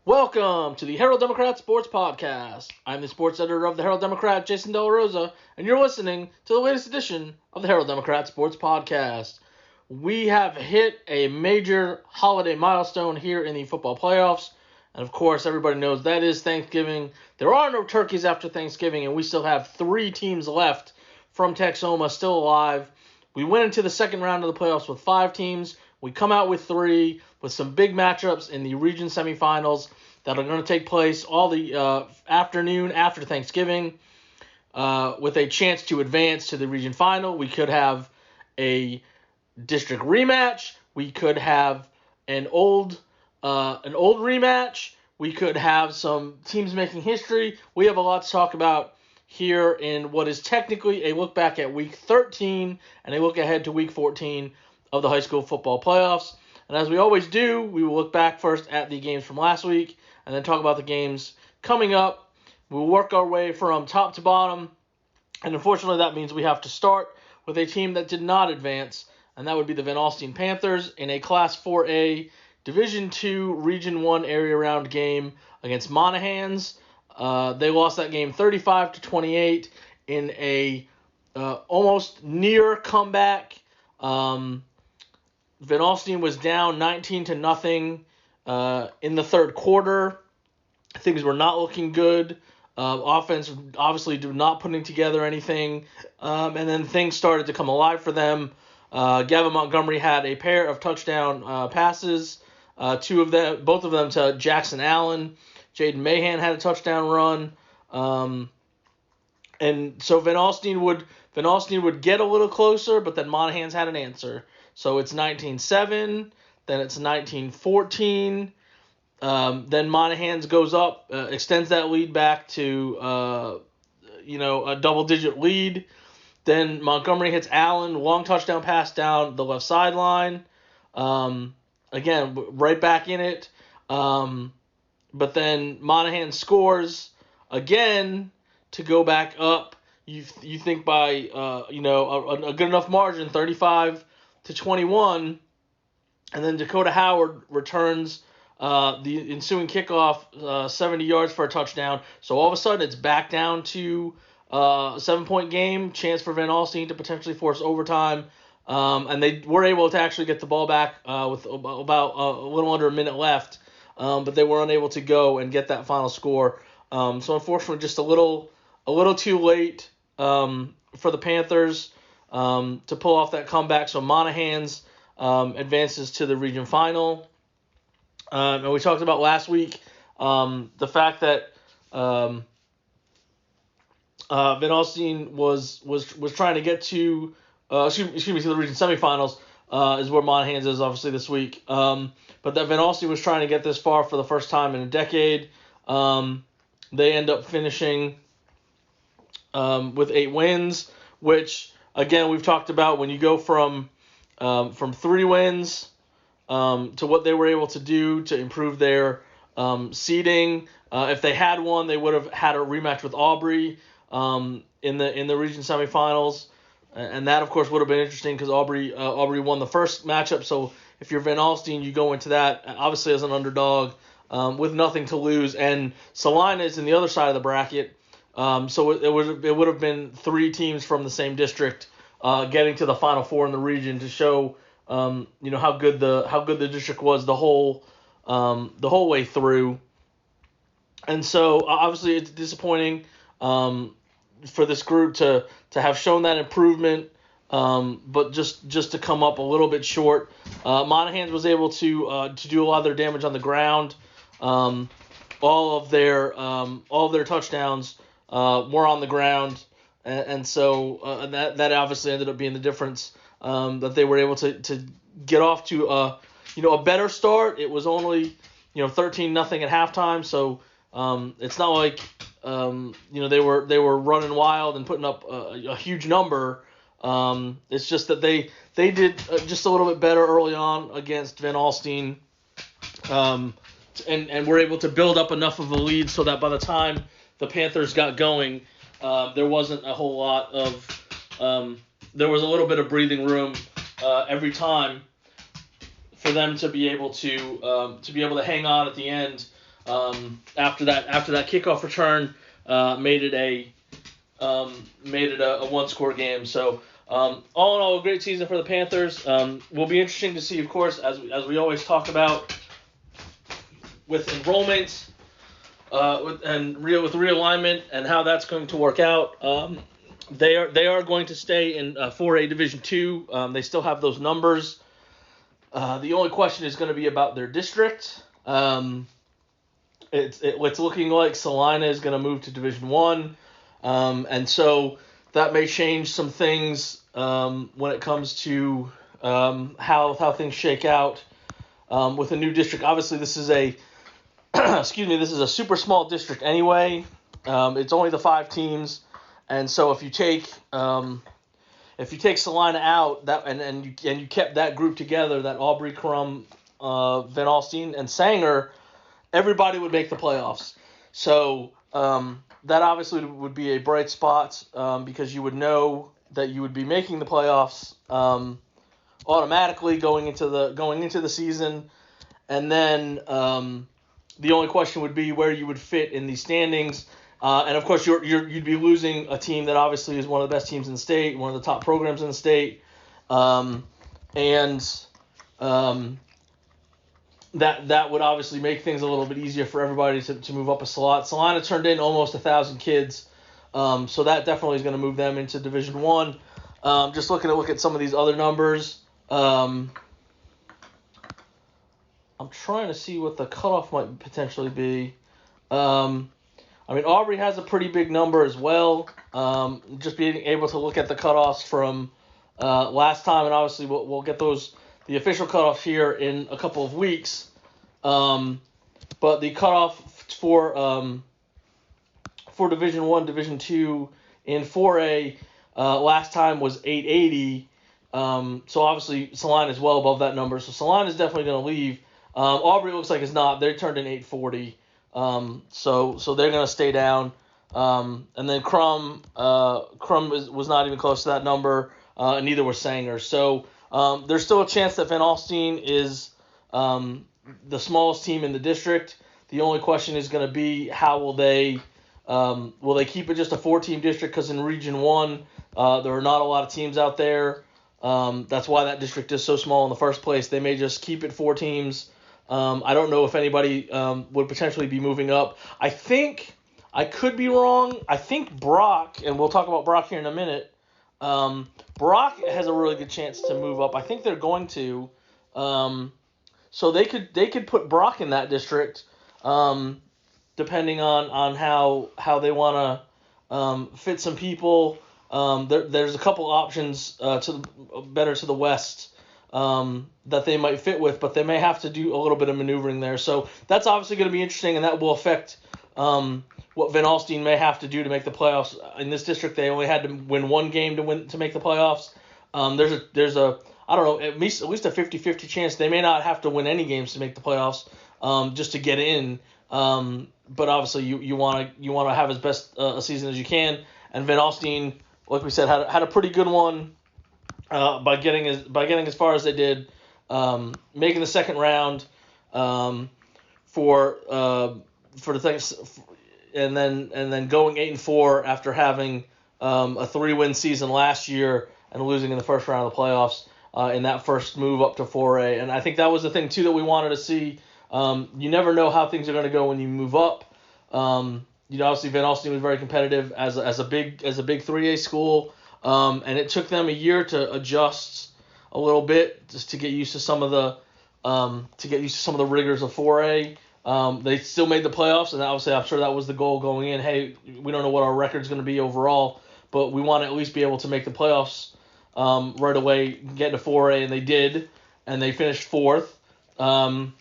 Welcome to the Herald Democrat Sports Podcast. I'm the sports editor of the Herald Democrat, Jason De La Rosa, and you're listening to the latest edition of the Herald Democrat Sports Podcast. We have hit a major holiday milestone here in the football playoffs, and of course, everybody knows that is Thanksgiving. There are no turkeys after Thanksgiving, and we still have 3 teams left from Texoma still alive. We went into the second round of the playoffs with 5 teams. We come out with 3 with some big matchups in the region semifinals that are going to take place all the afternoon after Thanksgiving with a chance to advance to the region final. We could have a district rematch. We could have an old rematch. We could have some teams making history. We have a lot to talk about here in what is technically a look back at Week 13 and a look ahead to Week 14 of the high school football playoffs. And as we always do, we will look back first at the games from last week and then talk about the games coming up. We'll work our way from top to bottom. And unfortunately, that means we have to start with a team that did not advance, and that would be the Van Alstyne Panthers in a Class 4A Division II Region 1 area round game against Monahans. They lost that game 35-28 in a almost near comeback. Van Alstyne was down 19-0 in the third quarter. Things were not looking good. Offense obviously not putting together anything. And then things started to come alive for them. Gavin Montgomery had a pair of touchdown passes. Both of them to Jackson Allen. Jaden Mahan had a touchdown run. And so Van Alstyne would get a little closer, but then Monahans had an answer. So it's 19-7, then it's 19-14. Then Monahans goes up, extends that lead back to a double-digit lead. Then Montgomery hits Allen, long touchdown pass down the left sideline. Again, right back in it. But then Monahan scores again to go back up. You think by a good enough margin, 35-21, and then Dakota Howard returns the ensuing kickoff 70 yards for a touchdown. So all of a sudden it's back down to a 7-point game, chance for Van Alstyne to potentially force overtime. And they were able to actually get the ball back with about a little under a minute left, but they were unable to go and get that final score. So unfortunately, just a little too late for the Panthers to pull off that comeback. So Monahans advances to the region final. And we talked about last week the fact that Van Alstyne was trying to get to to the region semifinals is where Monahans is obviously this week. But that Van Alstyne was trying to get this far for the first time in a decade. They end up finishing with 8 wins, which again we've talked about when you go from 3 wins to what they were able to do to improve their seeding. If they had won, they would have had a rematch with Aubrey in the region semifinals, and that of course would have been interesting because Aubrey won the first matchup. So if you're Van Alstyne, you go into that obviously as an underdog with nothing to lose, and Salina is in the other side of the bracket. So it would have been 3 teams from the same district getting to the Final Four in the region to show how good the district was the whole way through. And so obviously it's disappointing for this group to have shown that improvement, but just to come up a little bit short. Monahans was able to do a lot of their damage on the ground. All of their touchdowns were on the ground, and so that obviously ended up being the difference. That they were able to get off to a better start. It was only 13-0 at halftime, so it's not like they were running wild and putting up a huge number. It's just that they did just a little bit better early on against Van Alstyne, and were able to build up enough of a lead so that by the time the Panthers got going, there wasn't a whole lot of there was a little bit of breathing room every time for them to be able to hang on at the end after that kickoff return made it a 1-score game. So all in all, a great season for the Panthers. Will be interesting to see, of course, as we always talk about with enrollment, with realignment and how that's going to work out. They are going to stay in 4A Division II. They still have those numbers. The only question is going to be about their district. It's looking like Salina is going to move to Division I, and so that may change some things when it comes to how things shake out with a new district. Obviously, this is a this is a super small district anyway. It's only the 5 teams, and so if you take Salina out, that and you kept that group together, that Aubrey, Crum, Van Alstyne, and Sanger, everybody would make the playoffs. So that obviously would be a bright spot because you would know that you would be making the playoffs automatically going into the season, and then the only question would be where you would fit in the standings. And of course, you'd be losing a team that obviously is one of the best teams in the state, one of the top programs in the state, that would obviously make things a little bit easier for everybody to move up a slot. Salina turned in almost 1,000 kids, so that definitely is going to move them into Division I. Just look at some of these other numbers. I'm trying to see what the cutoff might potentially be. Aubrey has a pretty big number as well. Just being able to look at the cutoffs from last time, and obviously we'll get the official cutoff here in a couple of weeks. But the cutoff for Division I, Division II in 4A last time was 880. So obviously Salina is well above that number. So Salina is definitely going to leave. Aubrey looks like it's not. They turned in 840. So they're going to stay down. And then Crum was not even close to that number, and neither was Sanger. So there's still a chance that Van Alstyne is the smallest team in the district. The only question is going to be how will they keep it just a 4-team district, because in Region 1 there are not a lot of teams out there. That's why that district is so small in the first place. They may just keep it 4 teams. I don't know if anybody would potentially be moving up. I think, I could be wrong, I think Brock, and we'll talk about Brock here in a minute, Brock has a really good chance to move up. I think they're going to. So they could put Brock in that district, depending on how they want to fit some people. There's a couple options better to the west that they might fit with, but they may have to do a little bit of maneuvering there. So that's obviously going to be interesting, and that will affect what Van Alstyne may have to do to make the playoffs. In this district, they only had to win 1 game to make the playoffs. There's a I don't know, at least a 50-50 chance they may not have to win any games to make the playoffs, just to get in. But obviously you want to have as best a season as you can. And Van Alstyne, like we said, had a pretty good one by getting as far as they did, making the second round for the thing, and then going 8-4 after having a 3-win season last year and losing in the first round of the playoffs in that first move up to 4A. And I think that was the thing too that we wanted to see. You never know how things are going to go when you move up. Obviously Van Alstyne was very competitive as a big 3A school, and it took them a year to adjust a little bit, just to get used to some of the rigors of 4A. They still made the playoffs, and obviously I'm sure that was the goal going in. Hey, we don't know what our record's going to be overall, but we want to at least be able to make the playoffs right away, get to 4A, and they did, and they finished 4th. And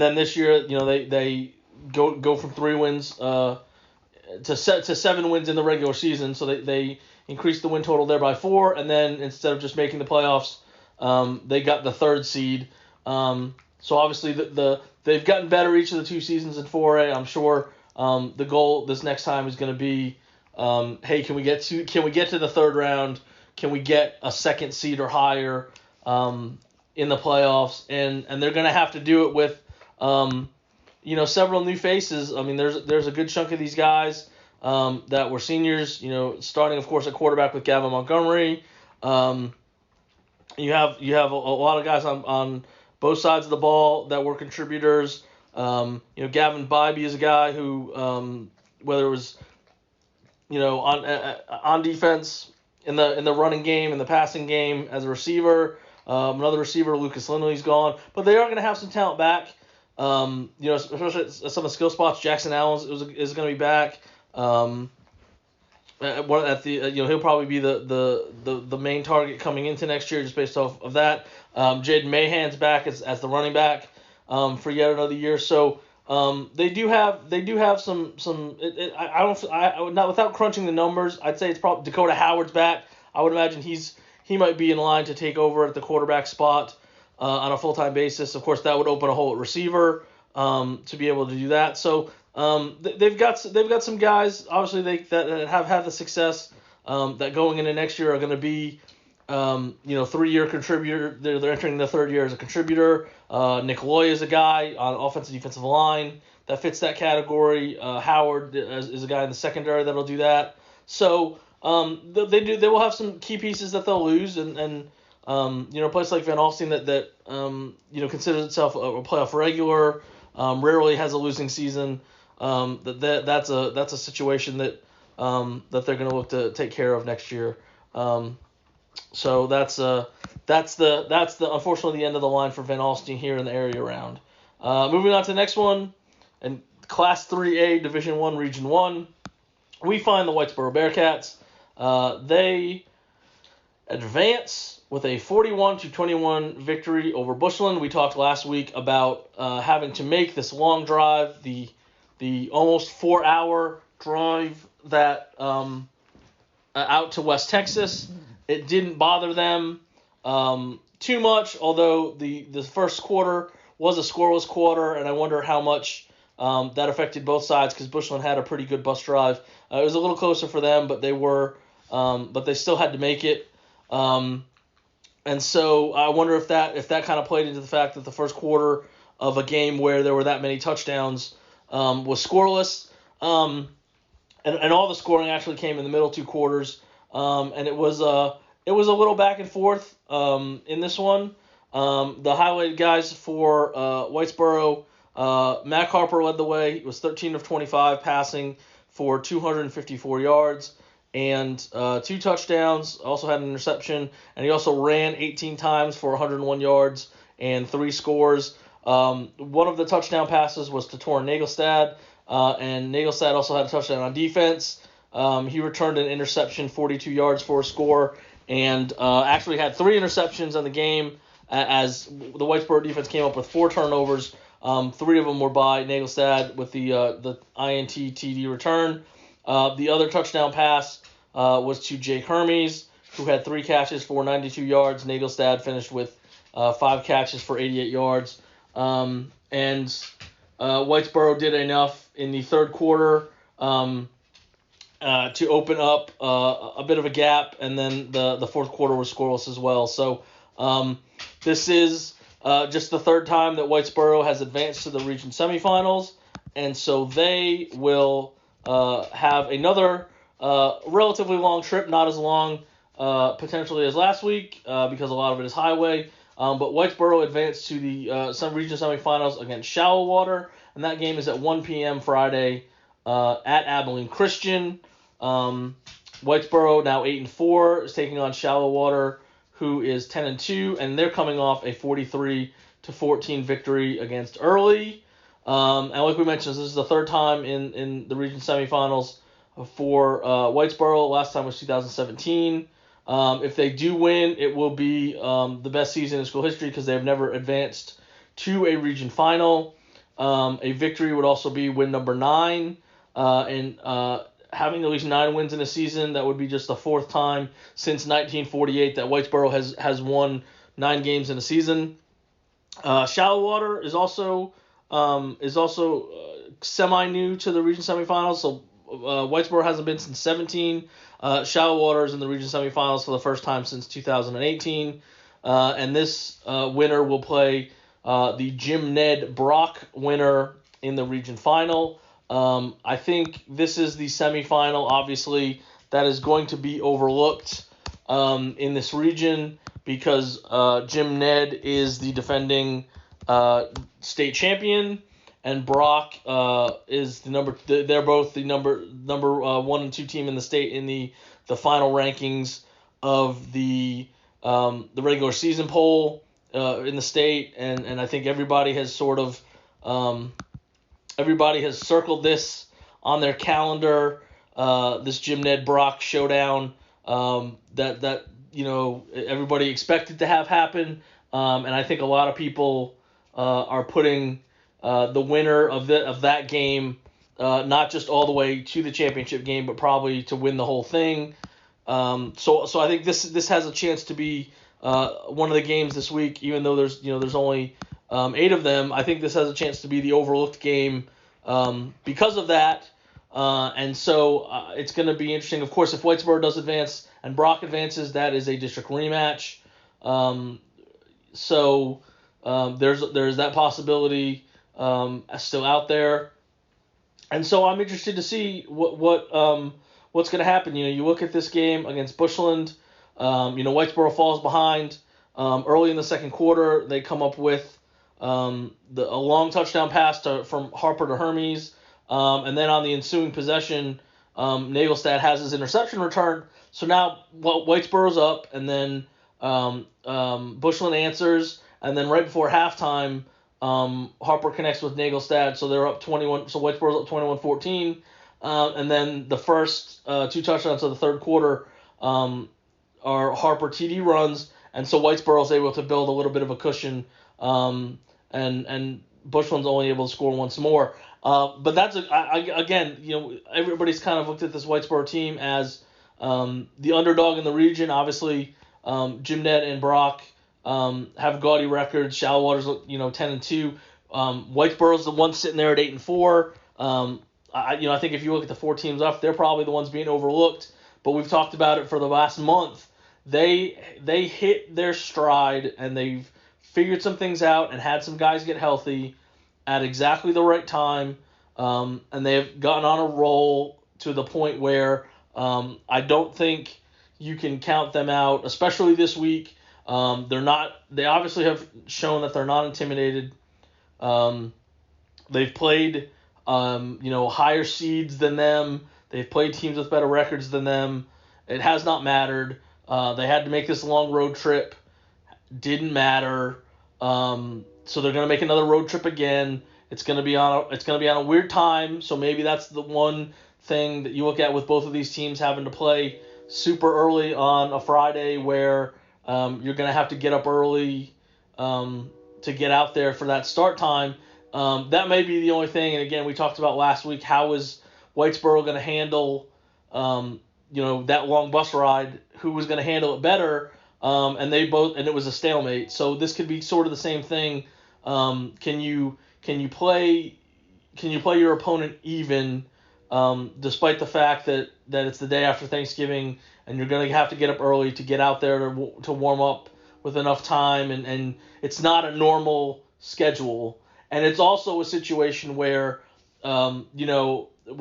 then this year, they go from 3 wins to 7 wins in the regular season, so they increased the win total there by 4, and then instead of just making the playoffs, they got the 3rd seed. So obviously they've gotten better each of the 2 seasons in 4A. I'm sure the goal this next time is going to be, hey, can we get to the 3rd round? Can we get a 2nd seed or higher in the playoffs? And they're going to have to do it with several new faces. I mean, there's a good chunk of these guys that were seniors. Starting of course at quarterback with Gavin Montgomery. You have a lot of guys on both sides of the ball that were contributors. Gavin Bybee is a guy who, whether it was, on defense, in the running game, in the passing game, as a receiver, another receiver, Lucas Lindley's gone, but they are going to have some talent back. Especially at some of the skill spots. Jackson Allen is going to be back. He'll probably be the main target coming into next year just based off of that. Jaden Mahan's back as the running back for yet another year. So they do have some. Not without crunching the numbers, I'd say it's probably Dakota Howard's back. I would imagine he might be in line to take over at the quarterback spot on a full-time basis. Of course, that would open a hole at receiver to be able to do that. So. They've got some guys obviously that have had the success that going into next year are going to be 3-year contributor. They're entering the third year as a contributor. Nick Loy is a guy on offensive defensive line that fits that category. Howard is a guy in the secondary that'll do that. So they will have some key pieces that they'll lose and a place like Van Alstyne that considers itself a playoff regular, rarely has a losing season. That's a situation that they're going to look to take care of next year. So that's unfortunately the end of the line for Van Alstyne here in the area round. Moving on to the next one, and Class 3A Division 1 Region 1, we find the Whitesboro Bearcats. They advance with a 41-21 victory over Bushland. We talked last week about having to make this long drive, the almost 4-hour drive that out to West Texas. It didn't bother them too much, although the first quarter was a scoreless quarter, and I wonder how much that affected both sides because Bushland had a pretty good bus drive. It was a little closer for them, but they still had to make it. And so I wonder if that kind of played into the fact that the first quarter of a game where there were that many touchdowns was scoreless, and all the scoring actually came in the middle two quarters, and it was a little back and forth in this one. The highlighted guys for Whitesboro, Mac Harper led the way. He was 13 of 25 passing for 254 yards and 2 touchdowns. Also had an interception, and he also ran 18 times for 101 yards and 3 scores. One of the touchdown passes was to Torrin Nagelstad, and Nagelstad also had a touchdown on defense. He returned an interception, 42 yards for a score, and actually had 3 interceptions in the game as the Whitesboro defense came up with 4 turnovers. 3 of them were by Nagelstad with the INT TD return. The other touchdown pass was to Jake Hermes, who had 3 catches for 92 yards. Nagelstad finished with 5 catches for 88 yards. And Whitesboro did enough in the third quarter to open up a bit of a gap, and then the fourth quarter was scoreless as well. So this is just the third time that Whitesboro has advanced to the region semifinals, and so they will have another relatively long trip, not as long potentially as last week because a lot of it is highway. But Whitesboro advanced to the some region semifinals against Shallow Water, and that game is at 1 p.m. Friday at Abilene Christian. Whitesboro, now 8-4, is taking on Shallow Water, who is 10-2, and they're coming off a 43-14 victory against Early. And like we mentioned, this is the third time in the region semifinals for Whitesboro. Last time was 2017. If they do win, it will be the best season in school history because they have never advanced to a region final. A victory would also be win number 9. And having at least 9 wins in a season, that would be just the 4th time since 1948 that Whitesboro has won 9 games in a season. Shallow Water is also semi-new to the region semifinals, so Whitesboro hasn't been since 17. Shallow Water is in the region semifinals for the first time since 2018. And this winner will play the Jim Ned Brock winner in the region final. I think this is the semifinal, obviously, that is going to be overlooked in this region because Jim Ned is the defending state champion, and Brock is the number. They're both the number 1 and 2 team in the state in the final rankings of the regular season poll in the state, and I think everybody has sort of everybody has circled this on their calendar. This Jim Ned Brock showdown that everybody expected to have happen, and I think a lot of people are putting the winner of that game not just all the way to the championship game, but probably to win the whole thing. So I think this has a chance to be one of the games this week, even though there's only 8 of them. I think this has a chance to be the overlooked game because of that. And so it's going to be interesting. Of course, if Whitesboro does advance and Brock advances, that is a district rematch. So there's that possibility still out there. And so I'm interested to see what's going to happen. You look at this game against Bushland. Whitesboro falls behind early in the second quarter. They come up with a long touchdown pass from Harper to Hermes. And then on the ensuing possession, Nagelstad has his interception returned. So now Whitesboro's up, and then Bushland answers, and then right before halftime, Harper connects with Nagelstad, so they're up 21. So Whitesboro's up 21-14, and then the first 2 touchdowns of the third quarter are Harper TD runs, and so Whitesboro's able to build a little bit of a cushion, and Bushland's only able to score once more. But that's again, everybody's kind of looked at this Whitesboro team as the underdog in the region. Obviously, Jim Ned and Brock have gaudy records. Shallow Water's 10-2. Whitesboro's the one sitting there at 8-4. I think if you look at the 4 teams up, they're probably the ones being overlooked. But we've talked about it for the last month. They hit their stride, and they've figured some things out and had some guys get healthy at exactly the right time, and they've gotten on a roll to the point where I don't think you can count them out, especially this week. They obviously have shown that they're not intimidated. They've played higher seeds than them. They've played teams with better records than them. It has not mattered. They had to make this long road trip. Didn't matter. So they're gonna make another road trip again. It's gonna be on a weird time. So maybe that's the one thing that you look at with both of these teams having to play super early on a Friday, where you're gonna have to get up early to get out there for that start time. That may be the only thing. And again, we talked about last week, how is Whitesboro gonna handle that long bus ride? Who was gonna handle it better? And it was a stalemate. So this could be sort of the same thing. Can you play your opponent even, despite the fact that it's the day after Thanksgiving and you're going to have to get up early to get out there to warm up with enough time, and it's not a normal schedule. And it's also a situation where, we'll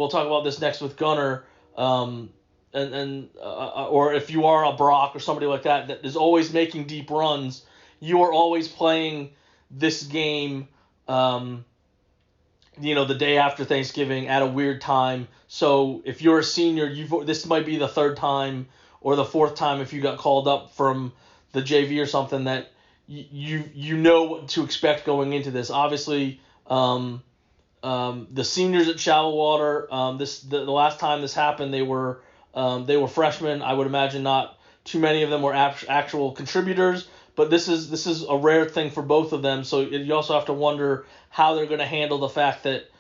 talk about this next with Gunner, or if you are a Brock or somebody like that is always making deep runs, you are always playing this game, the day after Thanksgiving at a weird time. So if you're a senior, this might be the 3rd time or the 4th time if you got called up from the JV or something that you know what to expect going into this. Obviously, the seniors at Shallow Water, the last time this happened, they were freshmen. I would imagine not too many of them were actual contributors, but this is a rare thing for both of them. So you also have to wonder how they're going to handle the fact that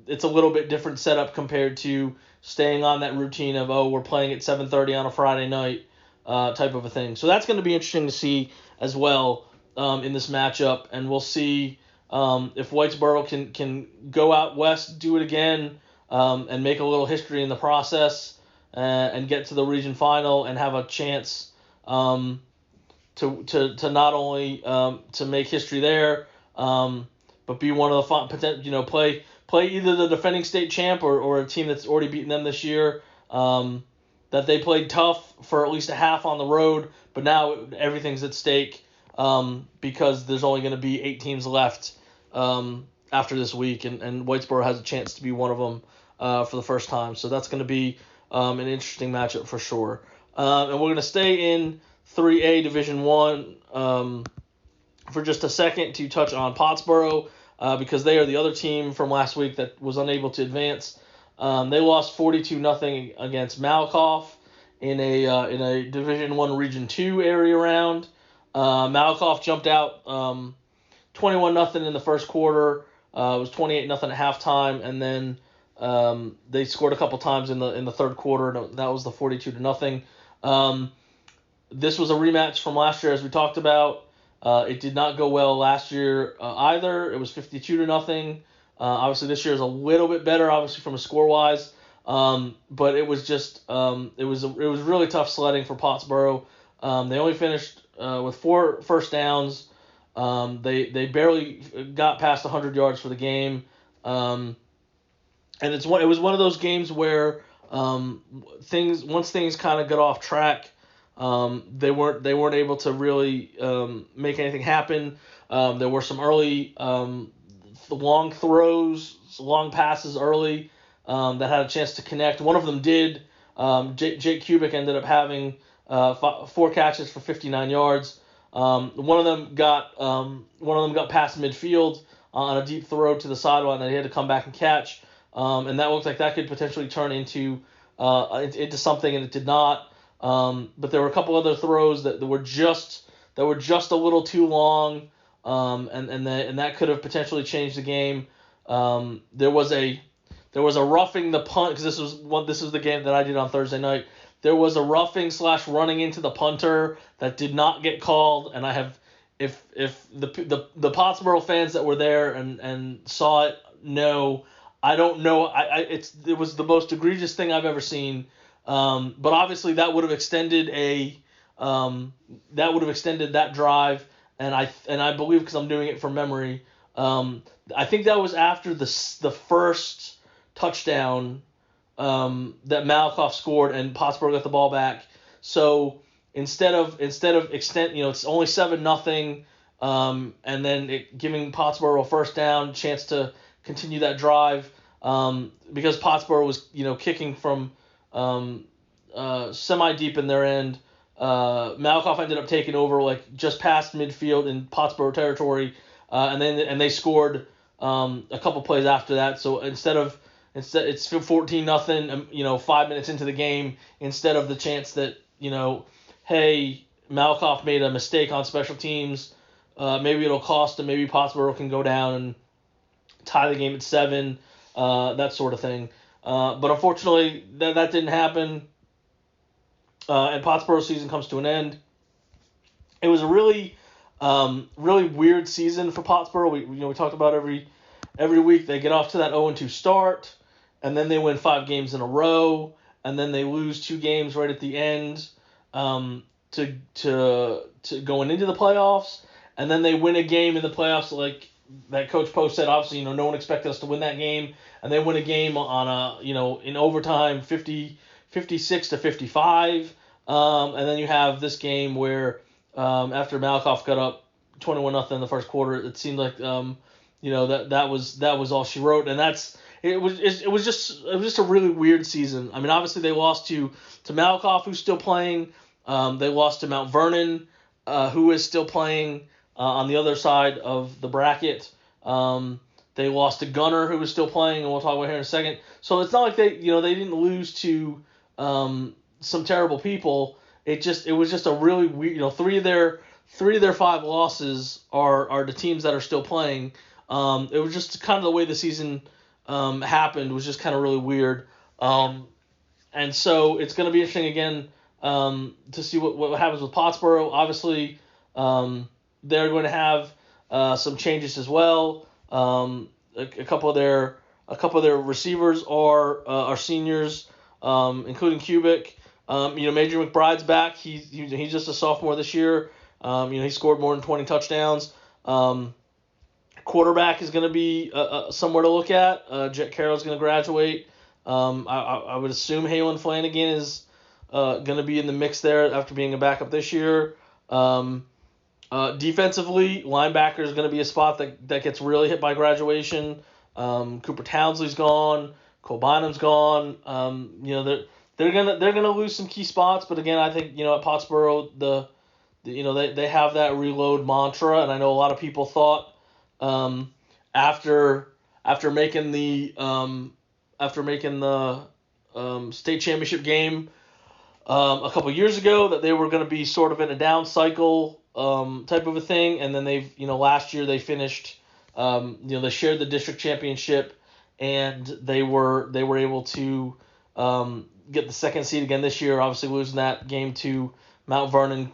it's a little bit different setup compared to staying on that routine of, we're playing at 7:30 on a Friday night type of a thing. So that's going to be interesting to see as well in this matchup, and we'll see if Whitesboro can go out west, do it again, and make a little history in the process, and get to the region final and have a chance to not only to make history there, but be one of the potential, play either the defending state champ or a team that's already beaten them this year. That they played tough for at least a half on the road, but now everything's at stake because there's only going to be 8 teams left after this week, and Whitesboro has a chance to be one of them for the first time. So that's going to be an interesting matchup for sure. And we're going to stay in 3A Division 1 for just a second to touch on Pottsboro because they are the other team from last week that was unable to advance. They lost 42-0 against Malakoff in a Division 1 Region 2 area round. Malakoff jumped out 21-0 in the first quarter. It was 28-0 at halftime, and then they scored a couple times in the third quarter. And that was the 42-0. This was a rematch from last year, as we talked about. It did not go well last year either. It was 52-0. Obviously, this year is a little bit better, obviously from a score wise. But it was just it was really tough sledding for Pottsboro. They only finished with 4 first downs. They barely got past 100 yards for the game. And it was one of those games where once things kind of got off track, they weren't able to really make anything happen. There were some early long throws, long passes early that had a chance to connect. One of them did. Jake Kubik ended up having 4 catches for 59 yards. One of them got past midfield on a deep throw to the sideline that he had to come back and catch. And that looked like that could potentially turn into something, and it did not. But there were a couple other throws that were just a little too long, and that could have potentially changed the game. There was a roughing the punt, because this was the game that I did on Thursday night. There was a roughing / running into the punter that did not get called, and I have if the Pottsboro fans that were there and saw it know. I don't know. It was the most egregious thing I've ever seen. But obviously that would have extended that drive, and I believe, because I'm doing it from memory. I think that was after the first touchdown that Malakoff scored and Pottsboro got the ball back. So instead of it's only 7-0, and then giving Pottsboro a first down, chance to continue that drive, because Pottsboro was kicking from semi deep in their end. Malakoff ended up taking over just past midfield in Pottsboro territory, and they scored a couple plays after that. So instead it's 14-0, 5 minutes into the game, instead of the chance that hey, Malakoff made a mistake on special teams, maybe it'll cost them, maybe Pottsboro can go down and tie the game at 7, that sort of thing. But unfortunately, that didn't happen, and Pottsboro's season comes to an end. It was a really weird season for Pottsboro. We talked about every week. They get off to that 0-2 start, and then they win 5 games in a row, and then they lose 2 games right at the end to going into the playoffs, and then they win a game in the playoffs that Coach Post said. Obviously, no one expected us to win that game, and they win a game on in overtime, 56-55, and then you have this game where after Malakoff got up 21-0 in the first quarter, it seemed like that was all she wrote, and it was just a really weird season. I mean, obviously they lost to Malakoff, who's still playing. They lost to Mount Vernon, who is still playing on the other side of the bracket. They lost to Gunner, who was still playing, and we'll talk about here in a second. So it's not like they didn't lose to some terrible people. It was just a really weird. 3 of their 5 losses are the teams that are still playing. It was just kind of the way the season happened was just kind of really weird. And so it's going to be interesting again to see what happens with Pottsboro. Obviously, they're going to have some changes as well. A couple of their receivers are seniors, including Kubik. Major McBride's back. He's just a sophomore this year. He scored more than 20 touchdowns. Quarterback is going to be somewhere to look at. Jet Carroll's going to graduate. I would assume Halen Flanagan is going to be in the mix there after being a backup this year. Defensively, linebacker is going to be a spot that gets really hit by graduation. Cooper Townsley's gone. Cole Bynum's gone. They're gonna lose some key spots, but again, I think at Pottsboro they have that reload mantra, and I know a lot of people thought after making the state championship game a couple years ago that they were going to be sort of in a down cycle type of a thing, and then they've last year they finished they shared the district championship, and they were able to get the second seed again this year, obviously losing that game to Mount Vernon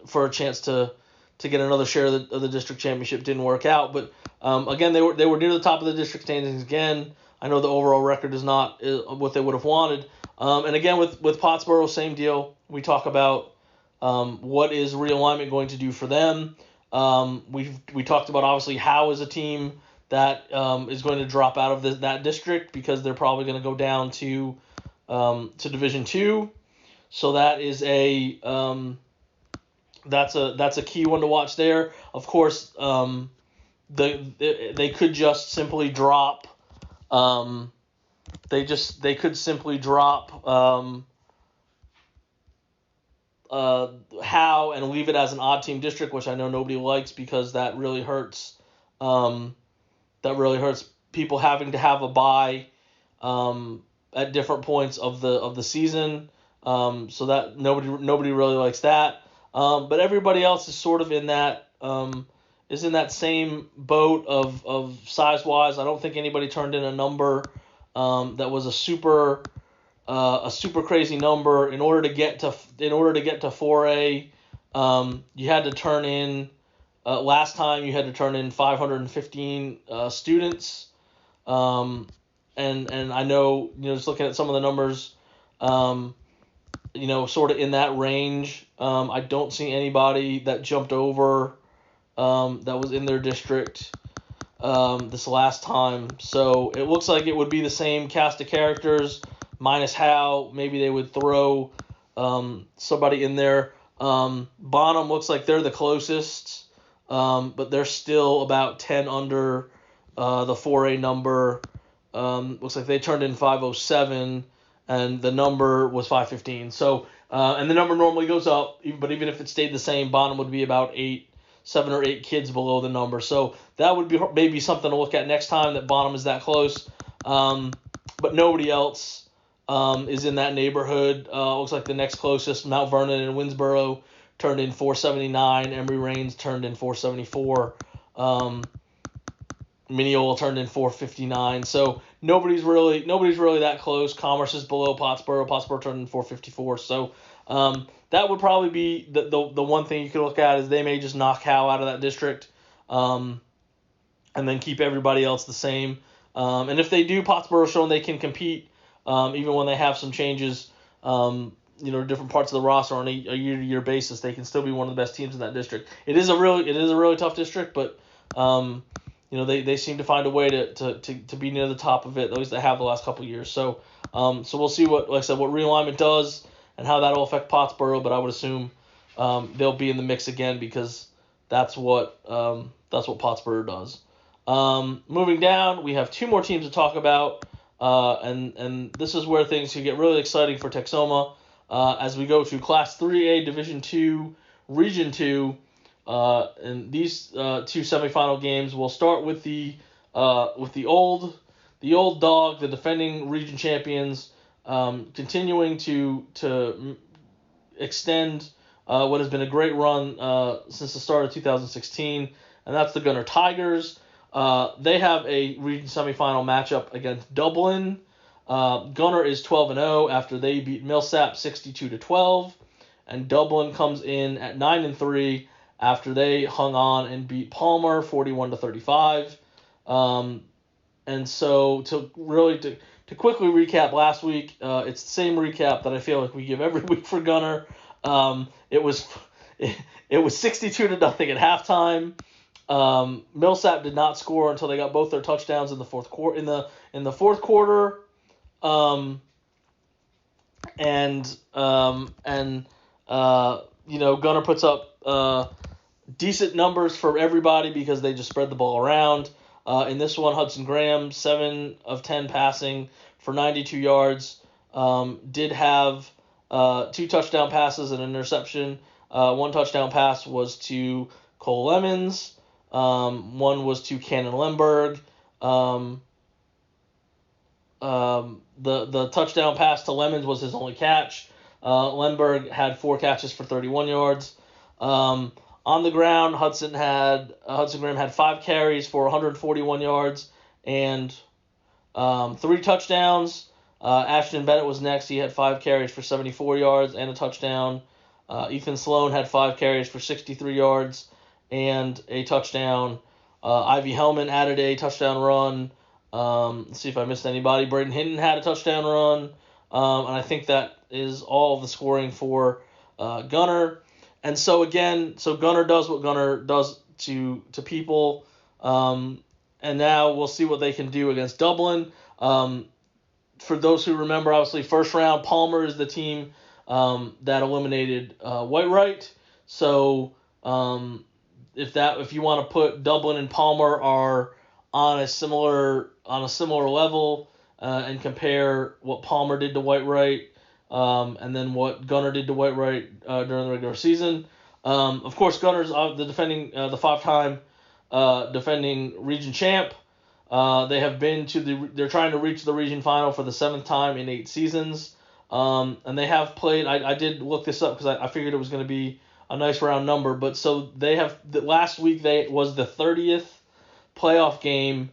for a chance to get another share of the district championship. Didn't work out, but again they were near the top of the district standings again. I know the overall record is not what they would have wanted, and again with Pottsboro, same deal. We talk about what is realignment going to do for them. We talked about obviously Howe is a team that is going to drop out of that district because they're probably going to go down to Division II. So that is that's a key one to watch there. Of course, they could just simply drop. They could simply drop Howe and leave it as an odd team district, which I know nobody likes because that really hurts. That really hurts people having to have a bye at different points of the season. So that nobody really likes that. But everybody else is sort of in that same boat of size wise. I don't think anybody turned in a number that was a super crazy number. In order to get to 4A, you had to turn in last time you had to turn in 515 students. And I know just looking at some of the numbers, sort of in that range. I don't see anybody that jumped over that was in their district this last time. So it looks like it would be the same cast of characters minus Howe. Maybe they would throw somebody in there. Bonham looks like they're the closest, but they're still about 10 under the 4A number. Looks like they turned in 507, and the number was 515. So, and the number normally goes up, but even if it stayed the same, Bonham would be about 7 or 8 kids below the number. So that would be maybe something to look at next time that Bonham is that close. But nobody else is in that neighborhood. Looks like the next closest, Mount Vernon and Winsboro, turned in 479. Emory Rains turned in 474. Mineola turned in 459. So nobody's really that close. Commerce is below Pottsboro. Pottsboro turned in 454. So that would probably be the one thing you could look at is they may just knock Howe out of that district, and then keep everybody else the same. And if they do, Pottsboro's shown they can compete even when they have some changes. Different parts of the roster on a year-to-year basis, they can still be one of the best teams in that district. It is a really tough district, but they seem to find a way to be near the top of it. At least they have the last couple of years. So we'll see what realignment does and how that will affect Pottsboro. But I would assume they'll be in the mix again because that's what Pottsboro does. Moving down, we have 2 more teams to talk about, and this is where things can get really exciting for Texoma as we go to Class 3A Division II Region 2. And these 2 semifinal games will start with the old dog, the defending region champions, continuing to extend what has been a great run since the start of 2016, and that's the Gunner Tigers. They have a region semifinal matchup against Dublin. Gunner is 12-0 after they beat Millsap 62-12, and Dublin comes in at 9-3 after they hung on and beat Palmer 41-35. And so to quickly recap last week, it's the same recap that I feel like we give every week for Gunner. It was 62-0 at halftime. Millsap did not score until they got both their touchdowns in the fourth quarter. In the fourth quarter, Gunner puts up decent numbers for everybody because they just spread the ball around. In this one, Hudson Graham, 7 of 10 passing for 92 yards. Did have 2 touchdown passes and an interception. 1 touchdown pass was to Cole Lemons. One was to Cannon Lemberg. The touchdown pass to Lemons was his only catch. Lemberg had 4 catches for 31 yards. On the ground, Hudson Graham had 5 carries for 141 yards and 3 touchdowns. Ashton Bennett was next. He had 5 carries for 74 yards and a touchdown. Ethan Sloan had 5 carries for 63 yards and a touchdown. Ivy Hellman added a touchdown run. Let's see if I missed anybody. Braden Hinton had a touchdown run. And I think that is all of the scoring for Gunner. And so Gunner does what Gunner does to people. And now we'll see what they can do against Dublin. For those who remember, obviously, first round, Palmer is the team that eliminated Whitewright. So if you want to put Dublin and Palmer are on a similar level and compare what Palmer did to Whitewright and then what Gunner did to Whitewright during the regular season. Of course, Gunner's the 5-time defending region champ. They have been they're trying to reach the region final for the 7th time in 8 seasons. And they have played, I did look this up because I figured it was going to be a nice round number, but so they have, last week was the 30th playoff game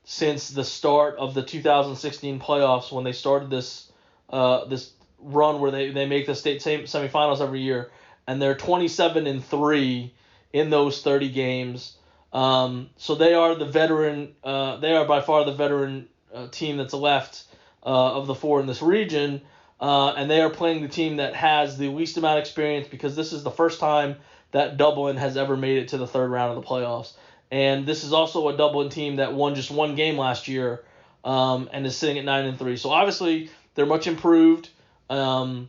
since the start of the 2016 playoffs when they started this run where they make the state semifinals every year, and they're 27-3 in those 30 games. So they are the veteran. They are by far the veteran team that's left of the 4 in this region, and they are playing the team that has the least amount of experience because this is the first time that Dublin has ever made it to the 3rd round of the playoffs. And this is also a Dublin team that won just 1 game last year and is sitting at 9-3. So obviously they're much improved, and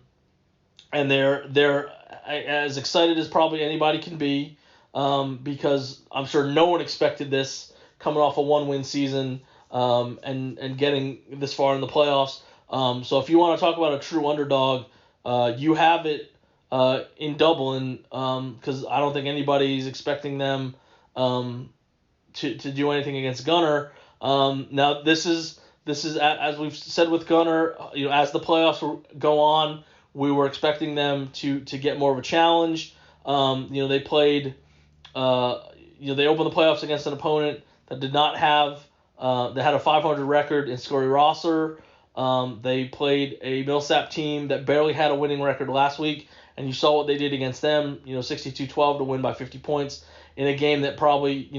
they're as excited as probably anybody can be because I'm sure no one expected this coming off a 1-win season and getting this far in the playoffs. So if you want to talk about a true underdog, you have it in Dublin because I don't think anybody's expecting them to do anything against Gunner. Now this is as we've said with Gunner, as the playoffs go on, we were expecting them to get more of a challenge. They played, they opened the playoffs against an opponent that did not have, that had a 500 record in Scurry Rosser. They played a Millsap team that barely had a winning record last week, and you saw what they did against them, 62-12 to win by 50 points in a game that probably,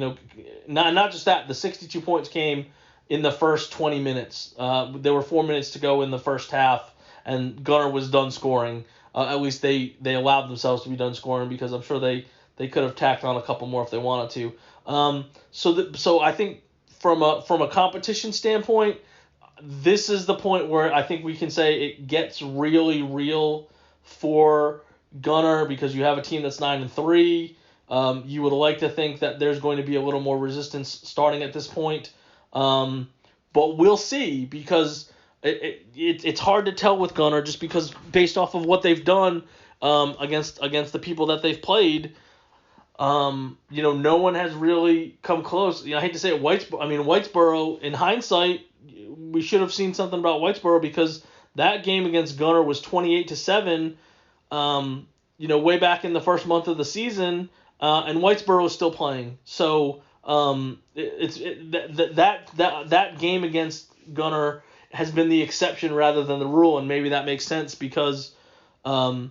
not just that, the 62 points came in the first 20 minutes. There were 4 minutes to go in the first half, and Gunner was done scoring. At least they allowed themselves to be done scoring because I'm sure they could have tacked on a couple more if they wanted to. So I think from a competition standpoint, this is the point where I think we can say it gets really real for Gunner because you have a team that's 9-3. You would like to think that there's going to be a little more resistance starting at this point. But we'll see because it's hard to tell with Gunner just because based off of what they've done against the people that they've played. No one has really come close. I hate to say it, Whitesboro, in hindsight, we should have seen something about Whitesboro because that game against Gunner was 28-7, way back in the first month of the season, and Whitesboro is still playing. So that game against Gunner has been the exception rather than the rule, and maybe that makes sense because Gunner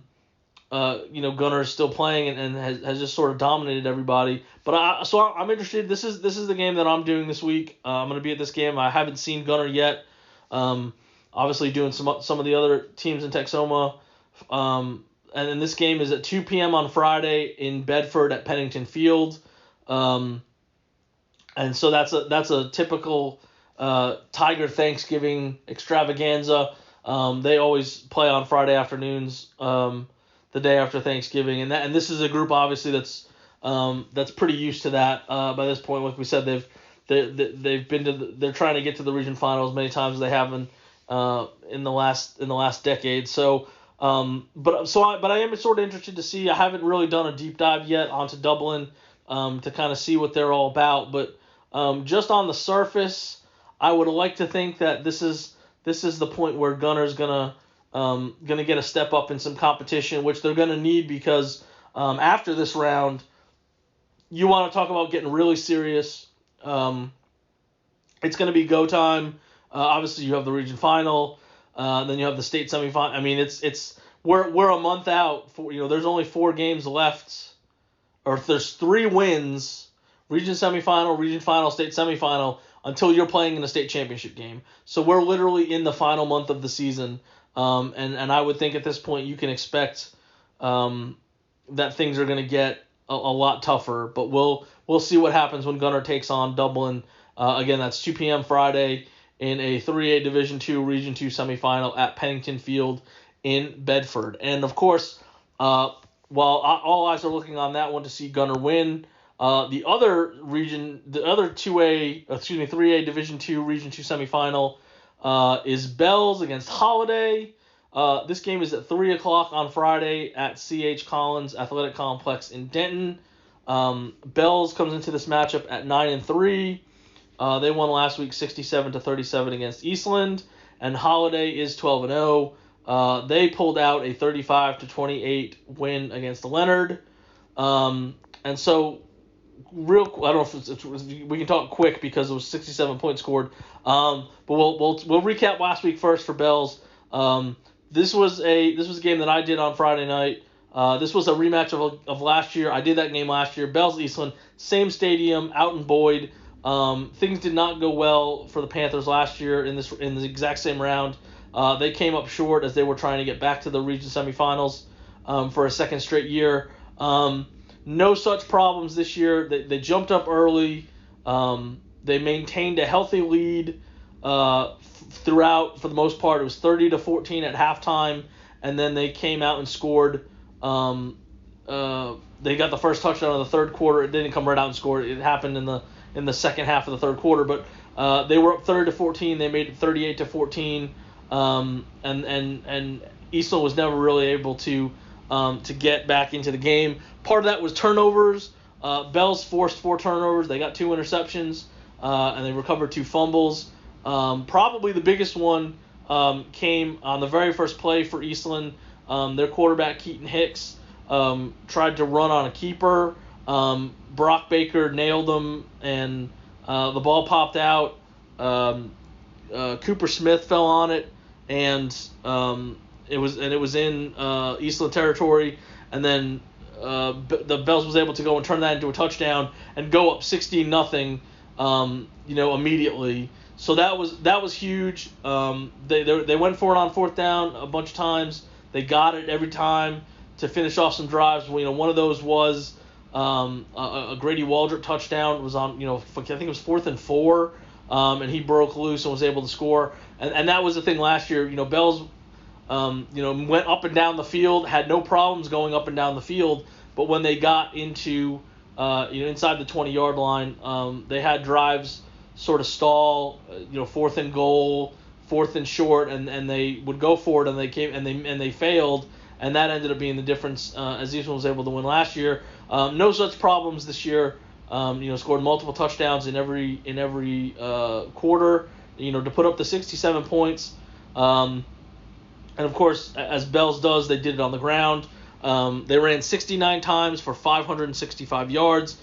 is still playing and has just sort of dominated everybody. But I'm interested. This is the game that I'm doing this week. I'm going to be at this game. I haven't seen Gunner yet. Obviously doing some of the other teams in Texoma. And then this game is at 2 p.m. on Friday in Bedford at Pennington Field. And so that's a typical Tiger Thanksgiving extravaganza. They always play on Friday afternoons, the day after Thanksgiving, and this is a group obviously that's pretty used to that by this point. Like we said, they've been they're trying to get to the region finals many times as they have in the last decade. So but I am sort of interested to see. I haven't really done a deep dive yet onto Dublin to kind of see what they're all about, but just on the surface, I would like to think that this is the point where Gunner's gonna get a step up in some competition, which they're gonna need because after this round, you want to talk about getting really serious. It's gonna be go time. Obviously, you have the region final, then you have the state semifinal. I mean, we're a month out. There's only 4 games left, or if there's 3 wins, region semifinal, region final, state semifinal, until you're playing in a state championship game. So we're literally in the final month of the season, and I would think at this point you can expect that things are going to get a lot tougher. But we'll see what happens when Gunner takes on Dublin. Again, that's 2 p.m. Friday in a 3A Division II Region II semifinal at Pennington Field in Bedford. And of course, while all eyes are looking on that one to see Gunner win, the other 3A Division II Region II semifinal is Bells against Holiday. This game is at 3 o'clock on Friday at C.H. Collins Athletic Complex in Denton. Bells comes into this matchup at 9-3. They won last week 67-37 against Eastland, and Holiday is 12-0. They pulled out a 35-28 win against Leonard. And so I don't know if we can talk quick because it was 67 points scored. But we'll recap last week first for Bells. This was a game that I did on Friday night. This was a rematch of last year. I did that game last year. Bells Eastland, same stadium, out in Boyd. Things did not go well for the Panthers last year in the exact same round. They came up short as they were trying to get back to the region semifinals for a second straight year. No such problems this year. They jumped up early. They maintained a healthy lead throughout. For the most part, it was 30-14 at halftime, and then they came out and scored. They got the first touchdown in the third quarter. It didn't come right out and score. It happened in the second half of the third quarter. But they were up 30-14. They made it 38-14. And Eastland was never really able to get back into the game. Part of that was turnovers. Bells forced 4 turnovers. They got 2 interceptions, and they recovered 2 fumbles. Probably the biggest one came on the very first play for Eastland. Their quarterback, Keaton Hicks, tried to run on a keeper. Brock Baker nailed him, and the ball popped out. Cooper Smith fell on it, and it was in Eastland territory. And then the Bells was able to go and turn that into a touchdown and go up 16-0, immediately. So that was huge. They went for it on fourth down a bunch of times. They got it every time to finish off some drives. One of those was a Grady Waldrop touchdown. It was on, I think it was 4th and 4, and he broke loose and was able to score. And that was the thing last year. Bells, went up and down the field, had no problems going up and down the field. But when they got into, inside the 20-yard line, they had drives sort of stall. 4th and goal, 4th and short, and they would go for it, and they failed. And that ended up being the difference as Eastland was able to win last year. No such problems this year. Scored multiple touchdowns in every quarter. To put up the 67 points. And of course, as Bells does, they did it on the ground. They ran 69 times for 565 yards.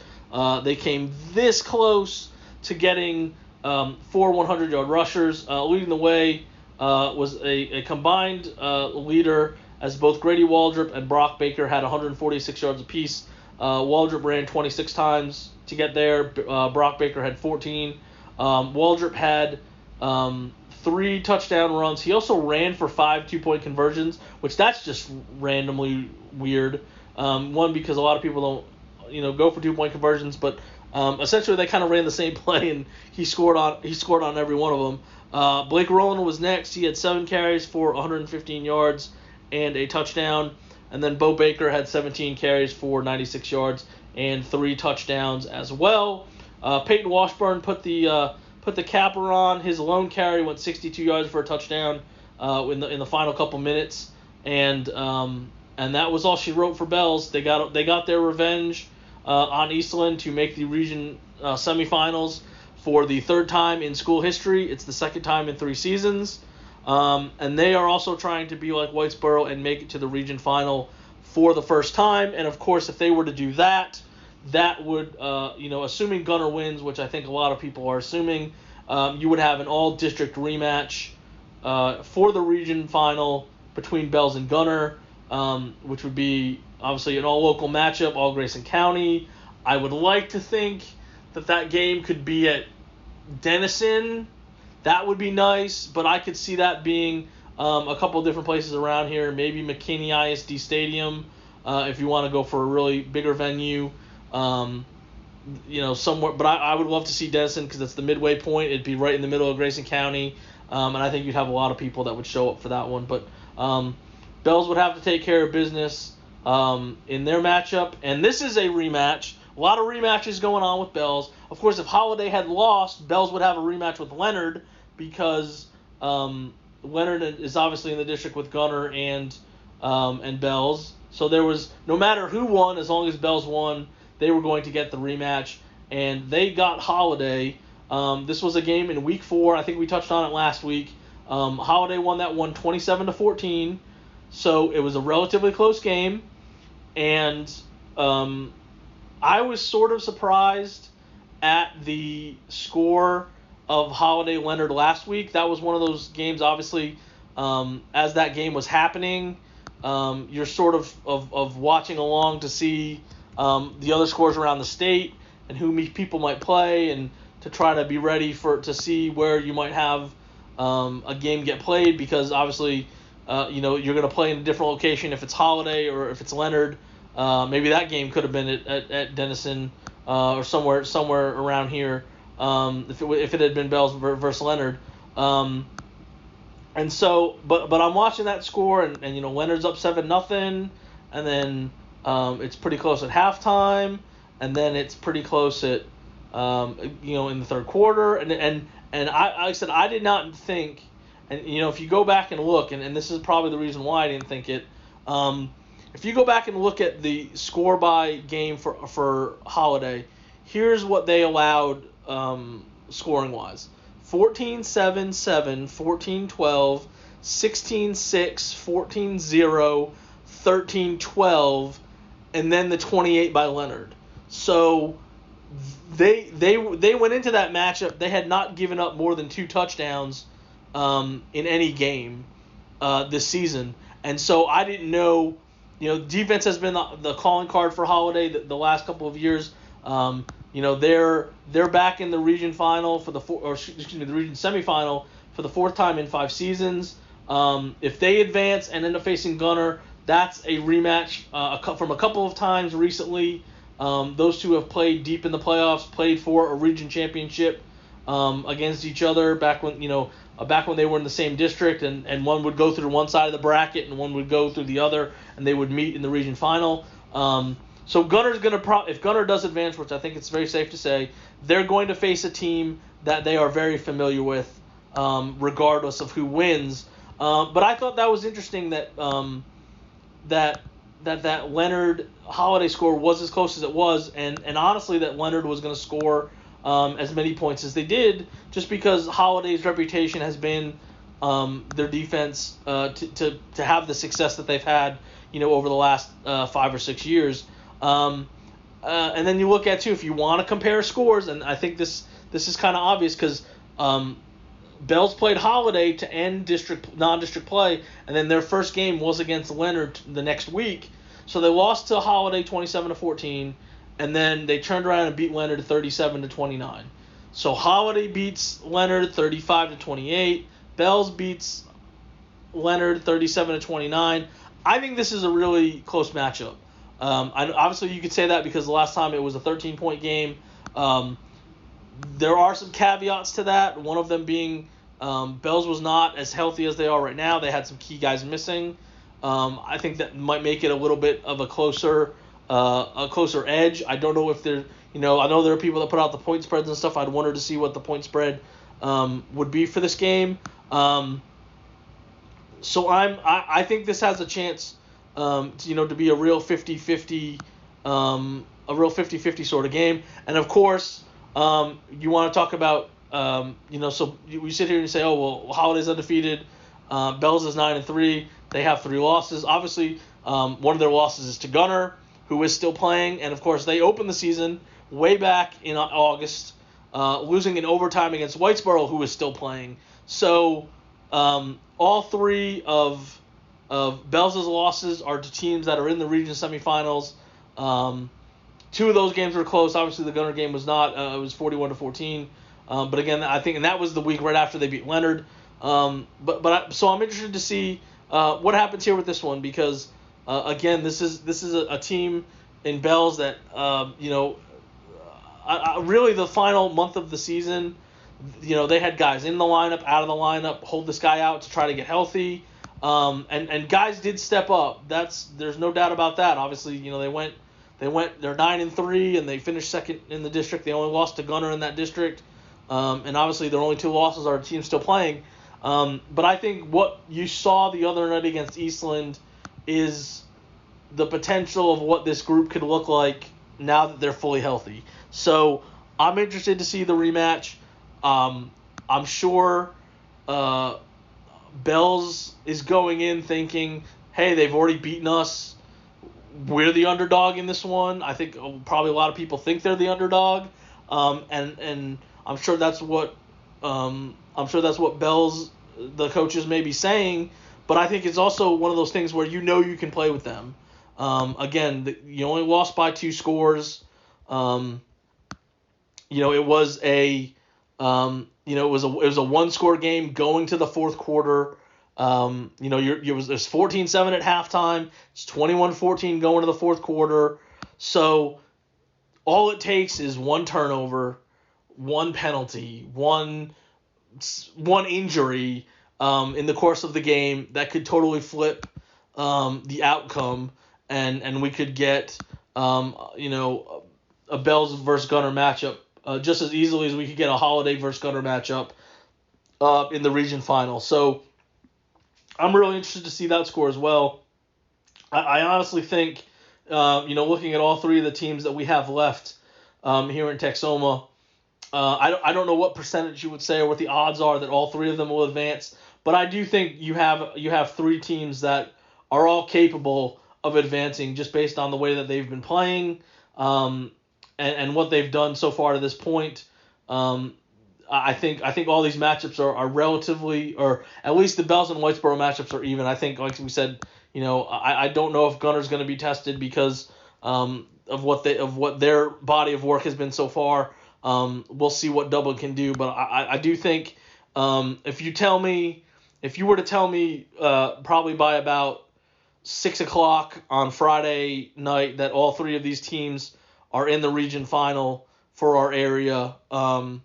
They came this close to getting 4 100-yard rushers. Leading the way was a combined leader, as both Grady Waldrop and Brock Baker had 146 yards apiece. Waldrop ran 26 times to get there. Brock Baker had 14. Waldrop had 3 touchdown runs. He also ran for 5 2-point conversions, which that's just randomly weird. One, because a lot of people don't, go for 2-point conversions, but Essentially, they kind of ran the same play, and he scored on every one of them. Blake Rowland was next. He had 7 carries for 115 yards and a touchdown. And then Bo Baker had 17 carries for 96 yards and 3 touchdowns as well. Peyton Washburn put the capper on. His lone carry went 62 yards for a touchdown in the final couple minutes, and that was all she wrote for Bells. They got their revenge on Eastland to make the region semifinals for the 3rd time in school history. It's the 2nd time in 3 seasons. And they are also trying to be like Whitesboro and make it to the region final for the first time. And, of course, if they were to do that, that would, assuming Gunner wins, which I think a lot of people are assuming, you would have an all-district rematch for the region final between Bells and Gunner, which would be, obviously, an all-local matchup, all Grayson County. I would like to think that game could be at Denison. That would be nice, but I could see that being a couple of different places around here. Maybe McKinney ISD Stadium if you want to go for a really bigger venue. Somewhere. But I would love to see Denison because it's the midway point. It'd be right in the middle of Grayson County, and I think you'd have a lot of people that would show up for that one. But Bells would have to take care of business in their matchup, and this is a rematch. A lot of rematches going on with Bells. Of course, if Holiday had lost, Bells would have a rematch with Leonard because Leonard is obviously in the district with Gunner and Bells. So there was, no matter who won, as long as Bells won, they were going to get the rematch. And they got Holiday. This was a game in week 4. I think we touched on it last week. Holiday won that one 27-14. So it was a relatively close game. And I was sort of surprised at the score of Holiday Leonard last week. That was one of those games, obviously, as that game was happening, you're sort of watching along to see the other scores around the state and who people might play, and to try to be ready to see where you might have a game get played, because obviously you're going to play in a different location if it's Holiday or if it's Leonard. Maybe that game could have been at Denison or somewhere around here if it had been Bells versus Leonard. And so, but I'm watching that score, and Leonard's up 7-0, and then it's pretty close at halftime, and then it's pretty close at in the third quarter, and I said I did not think, and if you go back and look, and this is probably the reason why I didn't think it. If you go back and look at the score by game for Holiday, here's what they allowed scoring-wise. 14-7-7, 14-12, 16-6, 14-0, 13-12, and then the 28 by Leonard. So they went into that matchup. They had not given up more than 2 touchdowns in any game this season. And so I didn't know. Defense has been the calling card for Holiday the last couple of years. They're back in the region final the region semifinal for the 4th time in 5 seasons. If they advance and end up facing Gunner, that's a rematch from a couple of times recently. Those two have played deep in the playoffs, played for a region championship against each other back when they were in the same district, and one would go through one side of the bracket and one would go through the other, and they would meet in the region final. So Gunner's going to if Gunner does advance, which I think it's very safe to say, they're going to face a team that they are very familiar with, regardless of who wins. But I thought that was interesting that that Leonard Holiday score was as close as it was, and honestly that Leonard was going to score as many points as they did, just because Holiday's reputation has been their defense to have the success that they've had over the last 5 or 6 years. And then you look at, too, if you want to compare scores, and I think this is kind of obvious because Bells played Holiday to end non-district play, and then their first game was against Leonard the next week. So they lost to Holiday 27-14, and then they turned around and beat Leonard 37-29. So Holiday beats Leonard 35-28. Bells beats Leonard 37-29. I think this is a really close matchup. Obviously, you could say that because the last time it was a 13-point game. There are some caveats to that. One of them being Bells was not as healthy as they are right now. They had some key guys missing. I think that might make it a little bit of a closer edge. I don't know if there, I know there are people that put out the point spreads and stuff. I'd wonder to see what the point spread would be for this game. So I think this has a chance, to be a real 50-50, sort of game. And of course, you want to talk about, so we sit here and you say, oh well, Holiday's undefeated, Bells is 9-3, they have 3 losses. Obviously, one of their losses is to Gunner, who is still playing, and of course they opened the season way back in August, losing in overtime against Whitesboro, who is still playing. So all 3 of Bells' losses are to teams that are in the region semifinals. 2 of those games were close. Obviously, the Gunner game was not. It was 41-14. But again, I think, and that was the week right after they beat Leonard. So I'm interested to see what happens here with this one, because again, this is a team in Bells that really the final month of the season, they had guys in the lineup, out of the lineup, hold this guy out to try to get healthy. And guys did step up. There's no doubt about that. Obviously, they're 9-3 and they finished second in the district. They only lost to Gunner in that district. And obviously their only 2 losses are a team still playing. But I think what you saw the other night against Eastland is the potential of what this group could look like now that they're fully healthy. So I'm interested to see the rematch. I'm sure Bells is going in thinking, hey, they've already beaten us. We're the underdog in this one. I think probably a lot of people think they're the underdog. And I'm sure that's what Bells, the coaches, may be saying. But I think it's also one of those things where you can play with them. Again, you only lost by 2 scores. It was a 1-score game going to the fourth quarter. It was 14-7 at halftime. It's 21-14 going to the fourth quarter. So all it takes is 1 turnover, 1 penalty, one injury in the course of the game that could totally flip the outcome, and we could get a Bells versus Gunner matchup just as easily as we could get a Holiday versus Gunner matchup in the region final. So I'm really interested to see that score as well. I honestly think, looking at all 3 of the teams that we have left here in Texoma, I don't know what percentage you would say or what the odds are that all 3 of them will advance, but I do think you have 3 teams that are all capable of advancing just based on the way that they've been playing and what they've done so far to this point. I think all these matchups are relatively, or at least the Bells and Whitesboro matchups are even. I think, like we said, I don't know if Gunner's going to be tested because of what their body of work has been so far. We'll see what Dublin can do, but I do think if you were to tell me probably by about 6:00 on Friday night that all 3 of these teams are in the region final for our area, I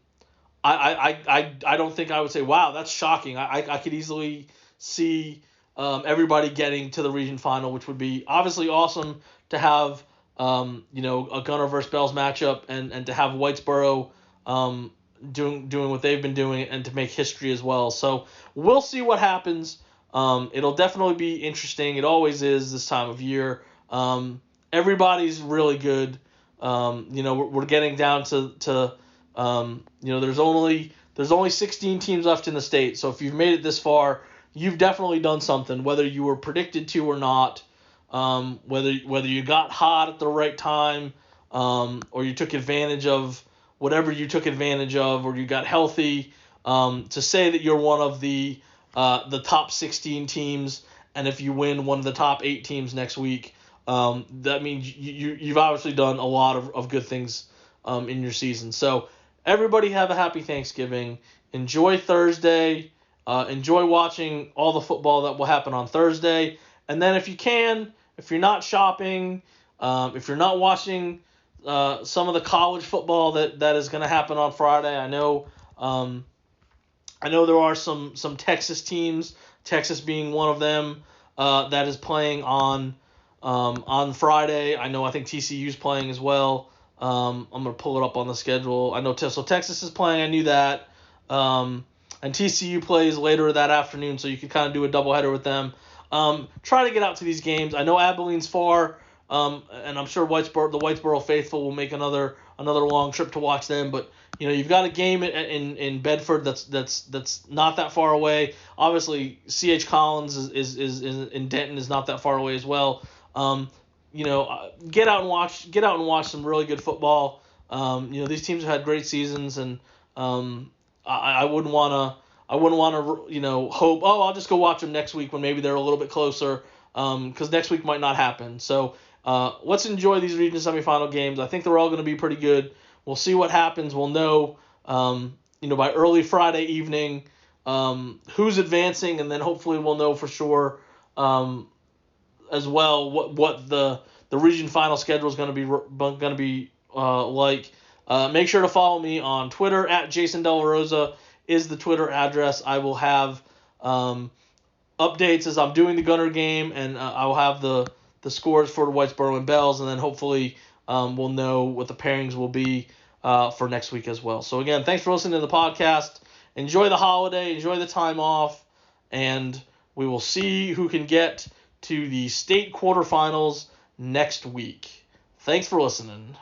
don't think I would say, wow, that's shocking. I could easily see everybody getting to the region final, which would be obviously awesome to have a Gunner versus Bells matchup and to have Whitesboro doing what they've been doing and to make history as well. So we'll see what happens. It'll definitely be interesting. It always is this time of year. Everybody's really good. We're getting down to there's only 16 teams left in the state. So if you've made it this far, you've definitely done something, whether you were predicted to or not. Whether you got hot at the right time, or you took advantage of whatever you took advantage of, or you got healthy, to say that you're one of the top 16 teams, and if you win one of the top 8 teams next week, that means you've obviously done a lot of good things in your season. So everybody have a happy Thanksgiving. Enjoy Thursday. Enjoy watching all the football that will happen on Thursday. And then if you can, if you're not shopping, if you're not watching some of the college football that is going to happen on Friday. I know there are some Texas teams, Texas being one of them, that is playing on Friday. I think TCU's playing as well. I'm going to pull it up on the schedule. I know so Texas is playing. I knew that. And TCU plays later that afternoon, so you can kind of do a doubleheader with them. Try to get out to these games. I know Abilene's far, and I'm sure the Whitesboro faithful will make another long trip to watch them. But you've got a game in Bedford that's not that far away. Obviously, C.H. Collins is in Denton is not that far away as well. Get out and watch some really good football. These teams have had great seasons, and I wouldn't want to hope, I'll just go watch them next week when maybe they're a little bit closer, because next week might not happen. So let's enjoy these region semifinal games. I think they're all going to be pretty good. We'll see what happens. We'll know by early Friday evening who's advancing, and then hopefully we'll know for sure as well what the region final schedule is going to be like. Make sure to follow me on Twitter at Jason De La Rosa is the Twitter address. I will have updates as I'm doing the Gunner game, and I will have the scores for the Whitesboro and Bells, and then hopefully we'll know what the pairings will be for next week as well. So again, thanks for listening to the podcast. Enjoy the holiday, enjoy the time off, and we will see who can get to the state quarterfinals next week. Thanks for listening.